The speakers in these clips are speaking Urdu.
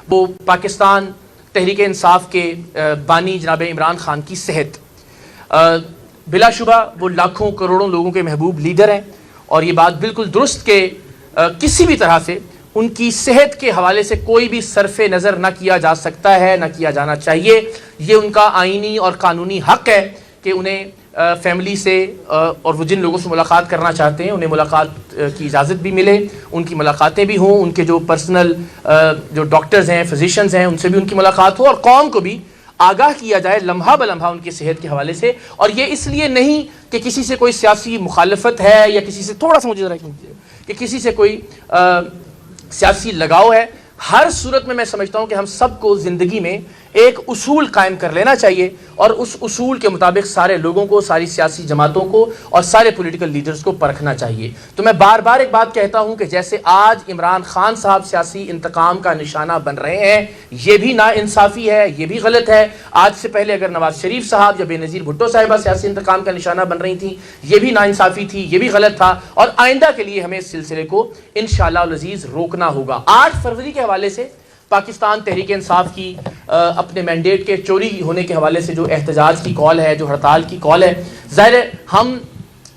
وہ پاکستان تحریک انصاف کے بانی جناب عمران خان کی صحت. بلا شبہ وہ لاکھوں کروڑوں لوگوں کے محبوب لیڈر ہیں اور یہ بات بالکل درست کہ کسی بھی طرح سے ان کی صحت کے حوالے سے کوئی بھی صرف نظر نہ کیا جا سکتا ہے، نہ کیا جانا چاہیے. یہ ان کا آئینی اور قانونی حق ہے کہ انہیں فیملی سے اور وہ جن لوگوں سے ملاقات کرنا چاہتے ہیں انہیں ملاقات کی اجازت بھی ملے، ان کی ملاقاتیں بھی ہوں، ان کے جو پرسنل جو ڈاکٹرز ہیں، فزیشنز ہیں، ان سے بھی ان کی ملاقات ہو، اور قوم کو بھی آگاہ کیا جائے لمحہ بلمحہ ان کی صحت کے حوالے سے. اور یہ اس لیے نہیں کہ کسی سے کوئی سیاسی مخالفت ہے یا کسی سے تھوڑا سا مجھے ذرا کہ کسی سے کوئی سیاسی لگاؤ ہے. ہر صورت میں سمجھتا ہوں کہ ہم سب کو زندگی میں ایک اصول قائم کر لینا چاہیے اور اس اصول کے مطابق سارے لوگوں کو، ساری سیاسی جماعتوں کو اور سارے پولیٹیکل لیڈرز کو پرکھنا چاہیے. تو میں بار بار ایک بات کہتا ہوں کہ جیسے آج عمران خان صاحب سیاسی انتقام کا نشانہ بن رہے ہیں، یہ بھی ناانصافی ہے، یہ بھی غلط ہے. آج سے پہلے اگر نواز شریف صاحب یا بے نظیر بھٹو صاحبہ سیاسی انتقام کا نشانہ بن رہی تھیں، یہ بھی ناانصافی تھی، یہ بھی غلط تھا. اور آئندہ کے لیے ہمیں اس سلسلے کو انشاءاللہ العزیز روکنا ہوگا. 8 فروری کے حوالے سے پاکستان تحریک انصاف کی اپنے مینڈیٹ کے چوری ہونے کے حوالے سے جو احتجاج کی کال ہے، جو ہڑتال کی کال ہے، ظاہر ہے ہم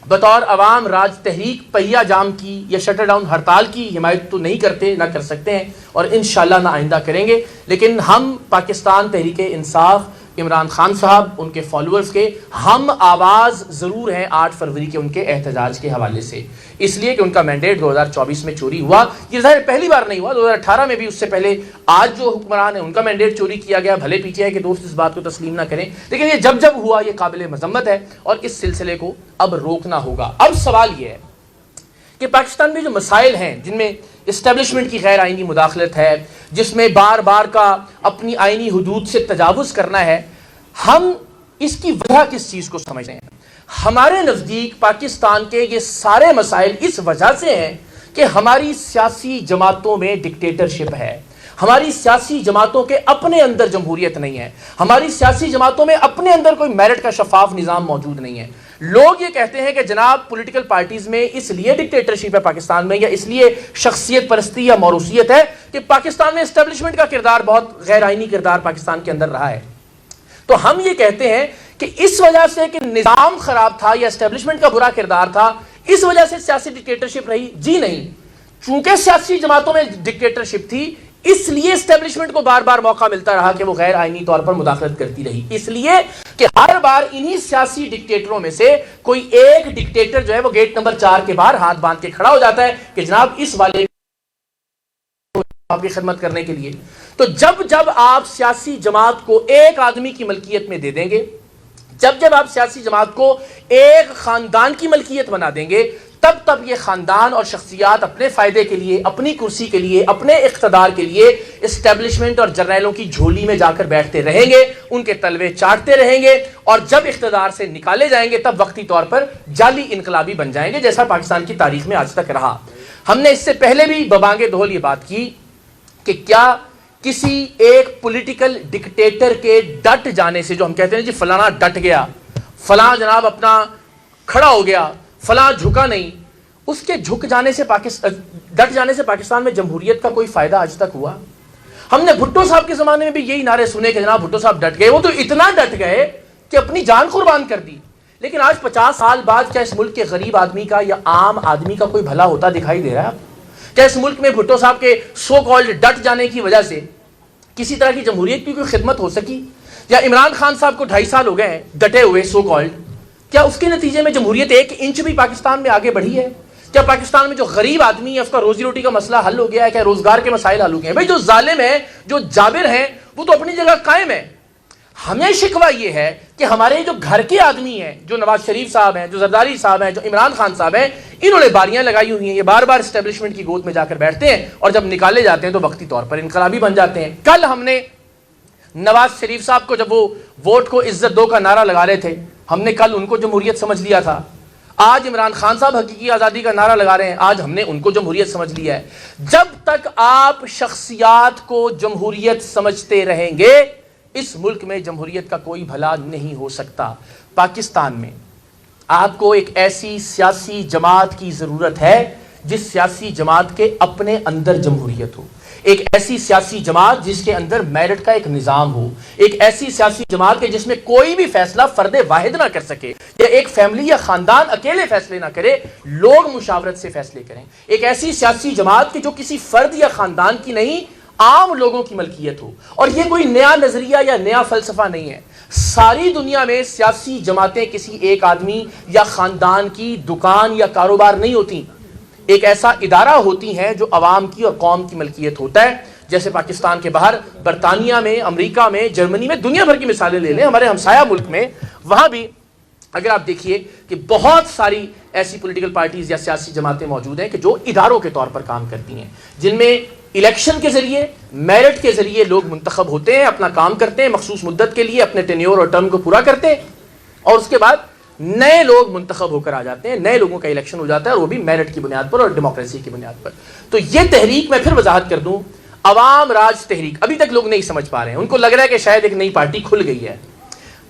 بطور عوام راج تحریک پہیا جام کی یا شٹر ڈاؤن ہڑتال کی حمایت تو نہیں کرتے، نہ کر سکتے ہیں اور انشاءاللہ نہ آئندہ کریں گے. لیکن ہم پاکستان تحریک انصاف، عمران خان صاحب، ان کے فالوورز کے ہم آواز ضرور ہیں 8 فروری کے ان کے احتجاج کے حوالے سے، اس لیے کہ ان کا مینڈیٹ 2024 میں چوری ہوا. یہ ظاہر پہلی بار نہیں ہوا، 2018 میں بھی اس سے پہلے آج جو حکمران ہیں ان کا مینڈیٹ چوری کیا گیا. بھلے پی ٹی آئی کے دوست اس بات کو تسلیم نہ کریں، لیکن یہ جب ہوا یہ قابل مذمت ہے اور اس سلسلے کو اب روکنا ہوگا. اب سوال یہ ہے کہ پاکستان میں جو مسائل ہیں جن میں اسٹیبلشمنٹ کی غیر آئینی مداخلت ہے، جس میں بار بار کا اپنی آئینی حدود سے تجاوز کرنا ہے، ہم اس کی وجہ کس چیز کو سمجھتے ہیں؟ ہمارے نزدیک پاکستان کے یہ سارے مسائل اس وجہ سے ہیں کہ ہماری سیاسی جماعتوں میں ڈکٹیٹرشپ ہے، ہماری سیاسی جماعتوں کے اپنے اندر جمہوریت نہیں ہے، ہماری سیاسی جماعتوں میں اپنے اندر کوئی میرٹ کا شفاف نظام موجود نہیں ہے. لوگ یہ کہتے ہیں کہ جناب پولیٹیکل پارٹیز میں اس لیے ڈکٹیٹرشپ ہے پاکستان میں، یا اس لیے شخصیت پرستی یا موروثیت ہے کہ پاکستان میں اسٹیبلشمنٹ کا کردار بہت غیر آئینی کردار پاکستان کے اندر رہا ہے. تو ہم یہ کہتے ہیں کہ اس وجہ سے کہ نظام خراب تھا یا اسٹیبلشمنٹ کا برا کردار تھا، اس وجہ سے سیاسی ڈکٹیٹرشپ رہی. جی نہیں، چونکہ سیاسی جماعتوں میں ڈکٹیٹرشپ تھی اس لیے اسٹیبلشمنٹ کو بار بار موقع ملتا رہا کہ وہ غیر آئینی طور پر مداخلت کرتی رہی. اس لیے کہ ہر بار انہی سیاسی ڈکٹیٹروں میں سے کوئی ایک ڈکٹیٹر جو ہے وہ گیٹ نمبر 4 کے باہر ہاتھ باندھ کے کھڑا ہو جاتا ہے کہ جناب اس والے آپ کی خدمت کرنے کے لیے. تو جب آپ سیاسی جماعت کو ایک آدمی کی ملکیت میں دے دیں گے، جب آپ سیاسی جماعت کو ایک خاندان کی ملکیت بنا دیں گے، تب یہ خاندان اور شخصیات اپنے فائدے کے لیے، اپنی کرسی کے لیے، اپنے اقتدار کے لیے اسٹیبلشمنٹ اور جرنیلوں کی جھولی میں جا کر بیٹھتے رہیں گے، ان کے تلوے چاٹتے رہیں گے، اور جب اقتدار سے نکالے جائیں گے تب وقتی طور پر جعلی انقلابی بن جائیں گے، جیسا پاکستان کی تاریخ میں آج تک رہا. ہم نے اس سے پہلے بھی ببانگ دھول یہ بات کی کہ کیا کسی ایک پولیٹیکل ڈکٹیٹر کے ڈٹ جانے سے، جو ہم کہتے ہیں جی فلانا ڈٹ گیا، فلاں جناب اپنا کھڑا ہو گیا، فلاں جھکا نہیں، اس کے ڈٹ جانے سے پاکستان میں جمہوریت کا کوئی فائدہ آج تک ہوا؟ ہم نے بھٹو صاحب کے زمانے میں بھی یہی نعرے سنے کہ جناب بھٹو صاحب ڈٹ گئے. وہ تو اتنا ڈٹ گئے کہ اپنی جان قربان کر دی. لیکن آج 50 سال بعد کیا اس ملک کے غریب آدمی کا یا عام آدمی کا کوئی بھلا ہوتا دکھائی دے رہا ہے آپ؟ کیا اس ملک میں بھٹو صاحب کے سو کالڈ ڈٹ جانے کی وجہ سے کسی طرح کی جمہوریت کی کوئی خدمت ہو سکی؟ یا عمران خان صاحب کو 2.5 سال ہو گئے ہیں ڈٹے ہوئے سو کالڈ، کیا اس کے نتیجے میں جمہوریت 1 انچ بھی پاکستان میں آگے بڑھی ہے؟ کیا پاکستان میں جو غریب آدمی ہے اس کا روزی روٹی کا مسئلہ حل ہو گیا ہے؟ کیا روزگار کے مسائل حل ہو گئے ہیں؟ بھائی جو ظالم ہے، جو جابر ہیں، وہ تو اپنی جگہ قائم ہے. ہمیں شکوہ یہ ہے کہ ہمارے جو گھر کے آدمی ہیں، جو نواز شریف صاحب ہیں، جو زرداری صاحب ہیں، جو عمران خان صاحب ہیں، انہوں نے باریاں لگائی ہوئی ہیں. یہ بار بار اسٹیبلشمنٹ کی گود میں جا کر بیٹھتے ہیں اور جب نکالے جاتے ہیں تو وقتی طور پر انقلابی بن جاتے ہیں. کل ہم نے نواز شریف صاحب کو جب وہ ووٹ کو عزت دو کا نعرہ لگا رہے تھے، ہم نے کل ان کو جمہوریت سمجھ لیا تھا. آج عمران خان صاحب حقیقی آزادی کا نعرہ لگا رہے ہیں، آج ہم نے ان کو جمہوریت سمجھ لیا ہے. جب تک آپ شخصیات کو جمہوریت سمجھتے رہیں گے، اس ملک میں جمہوریت کا کوئی بھلا نہیں ہو سکتا. پاکستان میں آپ کو ایک ایسی سیاسی جماعت کی ضرورت ہے جس سیاسی جماعت کے اپنے اندر جمہوریت ہو، ایک ایسی سیاسی جماعت جس کے اندر میرٹ کا ایک نظام ہو، ایک ایسی سیاسی جماعت کے جس میں کوئی بھی فیصلہ فرد واحد نہ کر سکے، یا ایک فیملی یا خاندان اکیلے فیصلے نہ کرے، لوگ مشاورت سے فیصلے کریں، ایک ایسی سیاسی جماعت کی جو کسی فرد یا خاندان کی نہیں، عام لوگوں کی ملکیت ہو۔ اور یہ کوئی نیا نظریہ یا نیا فلسفہ نہیں ہے، ساری دنیا میں سیاسی جماعتیں کسی ایک آدمی یا خاندان کی دکان یا کاروبار نہیں ہوتی، ایک ایسا ادارہ ہوتی ہیں جو عوام کی اور قوم کی ملکیت ہوتا ہے۔ جیسے پاکستان کے باہر برطانیہ میں، امریکہ میں، جرمنی میں، دنیا بھر کی مثالیں لے لیں، ہمارے ہمسایہ ملک میں وہاں بھی اگر آپ دیکھیے کہ بہت ساری ایسی پولیٹیکل پارٹیز یا سیاسی جماعتیں موجود ہیں کہ جو اداروں کے طور پر کام کرتی ہیں، جن میں الیکشن کے ذریعے، میرٹ کے ذریعے لوگ منتخب ہوتے ہیں، اپنا کام کرتے ہیں، مخصوص مدت کے لیے اپنے ٹینیور اور ٹرم کو پورا کرتے ہیں، اور اس کے بعد نئے لوگ منتخب ہو کر آ جاتے ہیں، نئے لوگوں کا الیکشن ہو جاتا ہے، اور وہ بھی میرٹ کی بنیاد پر اور ڈیموکریسی کی بنیاد پر۔ تو یہ تحریک میں پھر وضاحت کر دوں، عوام راج تحریک ابھی تک لوگ نہیں سمجھ پا رہے ہیں، ان کو لگ رہا ہے کہ شاید ایک نئی پارٹی کھل گئی ہے۔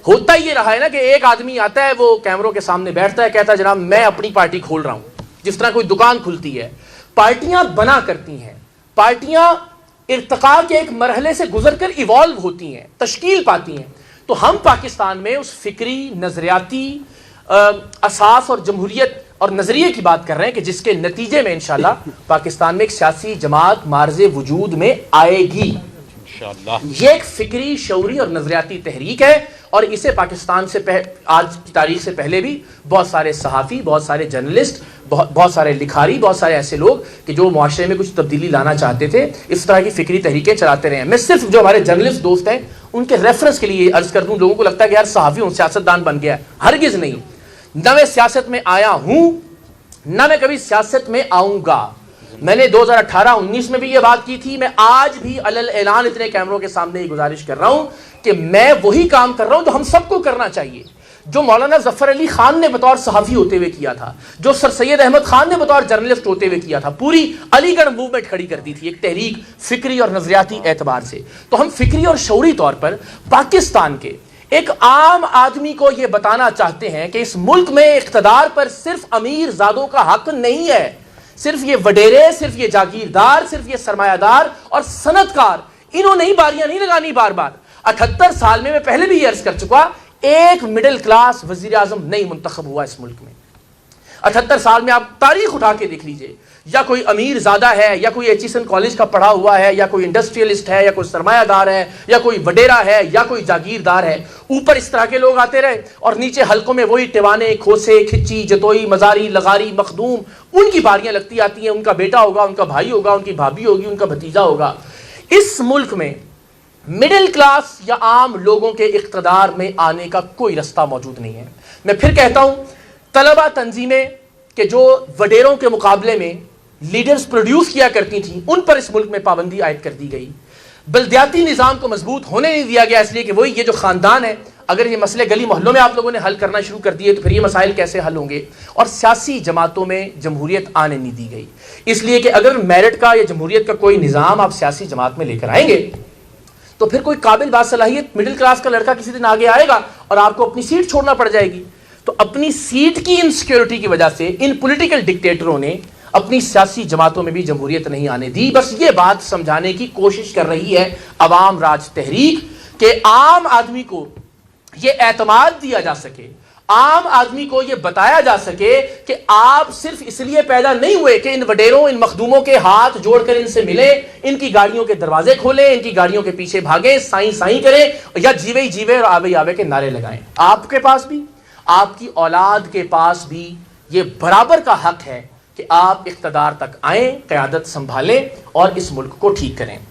ہوتا یہ رہا ہے نا کہ ایک آدمی آتا ہے، وہ کیمروں کے سامنے بیٹھتا ہے، کہتا ہے جناب میں اپنی پارٹی کھول رہا ہوں، جس طرح کوئی دکان کھلتی ہے۔ پارٹیاں بنا کرتی ہیں، پارٹیاں ارتقاء کے ایک مرحلے سے گزر کر ایوالو ہوتی ہیں، تشکیل پاتی ہیں۔ تو ہم پاکستان میں اس فکری، نظریاتی اساس اور جمہوریت اور نظریے کی بات کر رہے ہیں کہ جس کے نتیجے میں انشاءاللہ پاکستان میں ایک سیاسی جماعت معرض وجود میں آئے گی۔ یہ ایک فکری، شعوری اور نظریاتی تحریک ہے، اور اسے پاکستان سے آج کی تاریخ سے پہلے بھی بہت سارے صحافی، بہت سارے جرنلسٹ، بہت سارے لکھاری، بہت سارے ایسے لوگ کہ جو معاشرے میں کچھ تبدیلی لانا چاہتے تھے، اس طرح کی فکری تحریکیں چلاتے رہے ہیں۔ میں صرف جو ہمارے جرنلسٹ دوست ہیں ان کے ریفرنس کے لیے عرض کر دوں، لوگوں کو لگتا ہے کہ یار صحافی ہوں، سیاستدان بن گیا ہے، ہرگز نہیں۔ نہ میں سیاست میں آیا ہوں، نہ میں کبھی سیاست میں آؤں گا۔ میں نے 2018-19 میں بھی یہ بات کی تھی، میں آج بھی علل اعلان اتنے کیمروں کے سامنے یہ گزارش کر رہا ہوں کہ میں وہی کام کر رہا ہوں جو ہم سب کو کرنا چاہیے، جو مولانا ظفر علی خان نے بطور صحافی ہوتے ہوئے کیا تھا، جو سر سید احمد خان نے بطور جرنلسٹ ہوتے ہوئے کیا تھا۔ پوری علی گڑھ موومنٹ کھڑی کر دی تھی ایک تحریک، فکری اور نظریاتی اعتبار سے۔ تو ہم فکری اور شعوری طور پر پاکستان کے ایک عام آدمی کو یہ بتانا چاہتے ہیں کہ اس ملک میں اقتدار پر صرف امیر زادوں کا حق نہیں ہے، صرف یہ وڈیرے، صرف یہ جاگیردار، صرف یہ سرمایہ دار اور صنعت کار، انہوں نے باریاں نہیں لگانی بار بار۔ 78 سال میں پہلے بھی یہ عرض کر چکا، ایک مڈل کلاس وزیر اعظم نہیں منتخب ہوا اس ملک میں۔ 78 سال میں آپ تاریخ اٹھا کے دیکھ لیجئے، یا کوئی امیر زادہ ہے، یا کوئی ایچیسن کالج کا پڑھا ہوا ہے، یا کوئی انڈسٹریلسٹ ہے، یا کوئی سرمایہ دار ہے، یا کوئی وڈیرا ہے، یا کوئی جاگیردار ہے۔ اوپر اس طرح کے لوگ آتے رہے، اور نیچے حلقوں میں وہی ٹیوانے، کھوسے، کھچی، جتوئی، مزاری، لغاری، مخدوم، ان کی باریاں لگتی آتی ہیں۔ ان کا بیٹا ہوگا، ان کا بھائی ہوگا، ان کی بھابھی ہوگی، ان کا بھتیجا ہوگا۔ اس ملک میں مڈل کلاس یا عام لوگوں کے اقتدار میں آنے کا کوئی رستہ موجود نہیں ہے۔ میں پھر کہتا ہوں، طلبہ تنظیمیں کہ جو وڈیروں کے مقابلے میں لیڈرز پروڈیوس کیا کرتی تھیں، ان پر اس ملک میں پابندی عائد کر دی گئی۔ بلدیاتی نظام کو مضبوط ہونے نہیں دیا گیا، اس لیے کہ وہی یہ جو خاندان ہے، اگر یہ مسئلے گلی محلوں میں آپ لوگوں نے حل کرنا شروع کر دیے تو پھر یہ مسائل کیسے حل ہوں گے؟ اور سیاسی جماعتوں میں جمہوریت آنے نہیں دی گئی، اس لیے کہ اگر میرٹ کا یا جمہوریت کا کوئی نظام آپ سیاسی جماعت میں لے کر آئیں گے تو پھر کوئی قابل باصلاحیت مڈل کلاس کا لڑکا کسی دن آگے آئے گا اور آپ کو اپنی سیٹ چھوڑنا پڑ جائے گی۔ تو اپنی سیٹ کی انسیکیورٹی کی وجہ سے ان پولیٹیکل ڈکٹیٹروں نے اپنی سیاسی جماعتوں میں بھی جمہوریت نہیں آنے دی۔ بس یہ بات سمجھانے کی کوشش کر رہی ہے عوام راج تحریک کہ عام آدمی کو یہ اعتماد دیا جا سکے، عام آدمی کو یہ بتایا جا سکے کہ آپ صرف اس لیے پیدا نہیں ہوئے کہ ان وڈیروں، ان مخدوموں کے ہاتھ جوڑ کر ان سے ملیں، ان کی گاڑیوں کے دروازے کھولیں، ان کی گاڑیوں کے پیچھے بھاگیں، سائیں سائیں کریں، یا جیوے ہی جیوے اور آوے آوے کے نعرے لگائیں۔ آپ کے پاس بھی، آپ کی اولاد کے پاس بھی یہ برابر کا حق ہے کہ آپ اقتدار تک آئیں، قیادت سنبھالیں اور اس ملک کو ٹھیک کریں۔